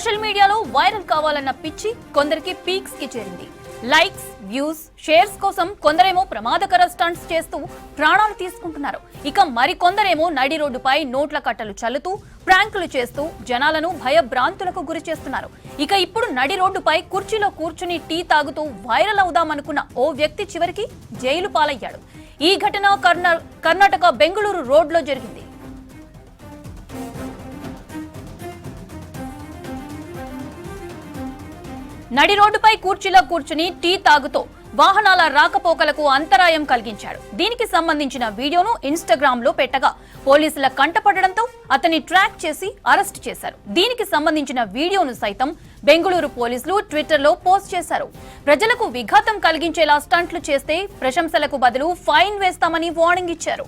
Social మీడియాలో viral కావాలన్న పిచ్చి కొందరికి పీక్స్ కి చేరింది. లైక్స్, వ్యూస్, షేర్స్ కోసం కొందరేమో ప్రమాదకర స్టంట్స్ చేస్తూ ప్రాణాలు తీసుకుంటున్నారు. ఇక మరికొందరేమో నడి రోడ్డుపై నోట్ల కట్టలు చల్లుతూ ప్రాంకులు చేస్తూ జనాలను భయభ్రాంతులకు గురి చేస్తున్నారు. ఇక ఇప్పుడు నడి రోడ్డుపై కుర్చీలో కూర్చుని టీ తాగుతూ వైరల్ అవుదామనుకున్న ఓ వ్యక్తి చివరికి జైలు పాలయ్యాడు. ఈ ఘటన కర్ణాటక బెంగళూరు రోడ్లో జరిగింది. నడి రోడ్డుపై కుర్చీలో కూర్చుని టీ తాగుతూ వాహనాల రాకపోకలకు అంతరాయం కలిగించాడు. దీనికి సంబంధించిన వీడియోను ఇన్స్టాగ్రామ్ లో పెట్టగా పోలీసుల కంటపడడంతో అతన్ని ట్రాక్ చేసి అరెస్ట్ చేశారు. దీనికి సంబంధించిన వీడియోను సైతం బెంగళూరు పోలీసులు ట్విట్టర్ లో పోస్ట్ చేశారు. ప్రజలకు విఘాతం కలిగించేలా స్టంట్లు చేస్తే ప్రశంసలకు బదులు ఫైన్ వేస్తామని వార్నింగ్ ఇచ్చారు.